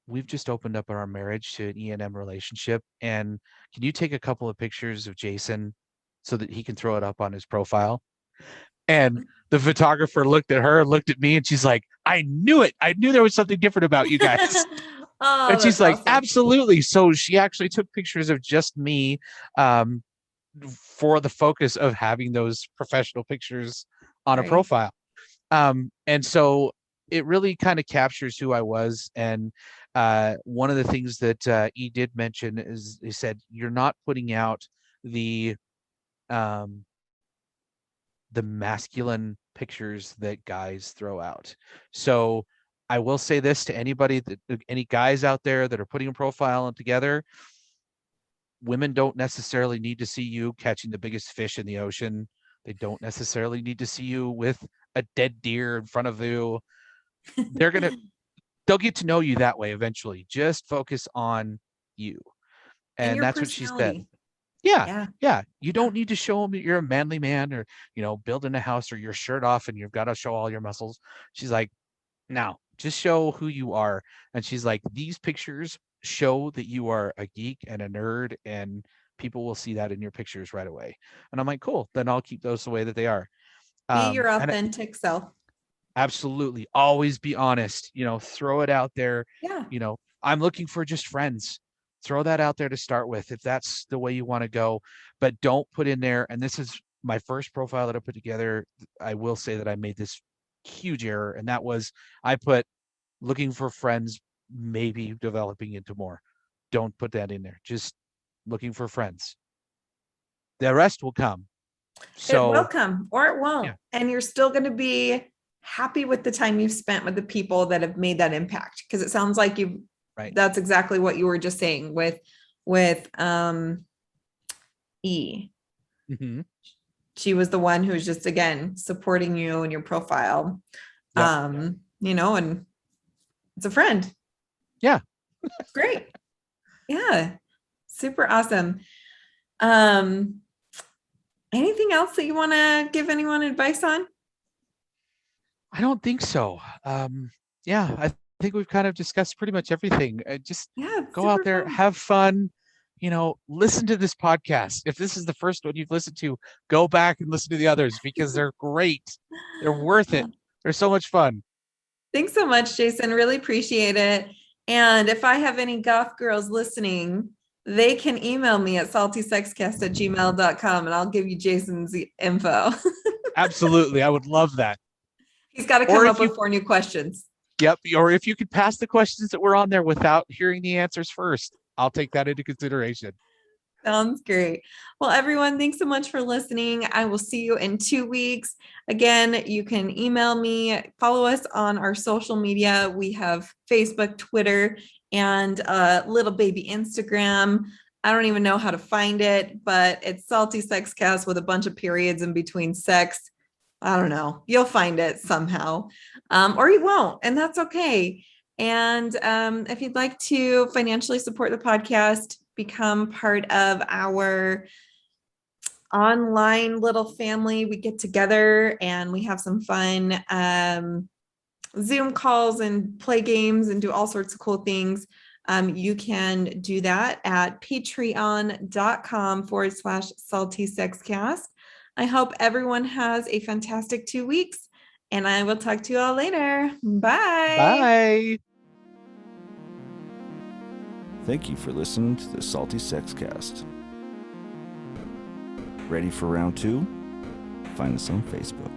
we've just opened up our marriage to an E&M relationship, and can you take a couple of pictures of Jason so that he can throw it up on his profile? And the photographer looked at her, looked at me, and she's like, I knew it. I knew there was something different about you guys. Oh, And she's that's like, awesome. absolutely. So she actually took pictures of just me, for the focus of having those professional pictures on a Right. profile. And so it really kind of captures who I was. And one of the things that he did mention is he said, you're not putting out um, the masculine pictures that guys throw out. So I will say this to anybody, that any guys out there that are putting a profile together, women don't necessarily need to see you catching the biggest fish in the ocean. They don't necessarily need to see you with a dead deer in front of you. They'll get to know you that way eventually. Just focus on you. And And your that's what she said. personality. Yeah. Yeah. Yeah. You don't need to show them that you're a manly man, or, building a house, or your shirt off and you've got to show all your muscles. She's like, no, just show who you are. And she's like, these pictures show that you are a geek and a nerd, and people will see that in your pictures right away. And I'm like, cool, then I'll keep those the way that they are. Be your And authentic self. absolutely, always be honest, throw it out there. Yeah. I'm looking for just friends. Throw that out there to start with, if that's the way you want to go. But don't put in there, and this is my first profile that I put together, I will say that I made this huge error, and that was, I put looking for friends, maybe developing into more. Don't put that in there. Just looking for friends. The rest will come. It will So come or it won't. yeah. And you're still going to be happy with the time you've spent with the people that have made that impact. Because it sounds like Right. that's exactly what you were just saying with E. Mm-hmm. She was the one who's just, again, supporting you in your profile. Yep. And it's a friend. Yeah. Great. Yeah. Super awesome. Anything else that you want to give anyone advice on? I don't think so. Yeah, I think we've kind of discussed pretty much everything. Just go out there, fun. have fun, listen to this podcast. If this is the first one you've listened to, go back and listen to the others, because they're great. They're worth it. They're so much fun. Thanks so much, Jason. Really appreciate it. And if I have any goth girls listening, they can email me at saltysexcast@gmail.com and I'll give you Jason's info. Absolutely. I would love that. He's got to come up with 4 new questions. Yep. Or if you could pass the questions that were on there without hearing the answers first, I'll take that into consideration. Sounds great. Well, everyone, thanks so much for listening. I will see you in 2 weeks. Again, you can email me, follow us on our social media. We have Facebook, Twitter, and little baby Instagram. I don't even know how to find it, but it's Salty Sexcast with a bunch of periods in between sex. I don't know. You'll find it somehow, or you won't, and that's okay. And if you'd like to financially support the podcast, become part of our online little family. We get together and we have some fun Zoom calls and play games and do all sorts of cool things. You can do that at patreon.com/saltysexcast. I hope everyone has a fantastic 2 weeks, and I will talk to you all later. Bye. Bye. Thank you for listening to the Salty Sexcast. Ready for round 2? Find us on Facebook.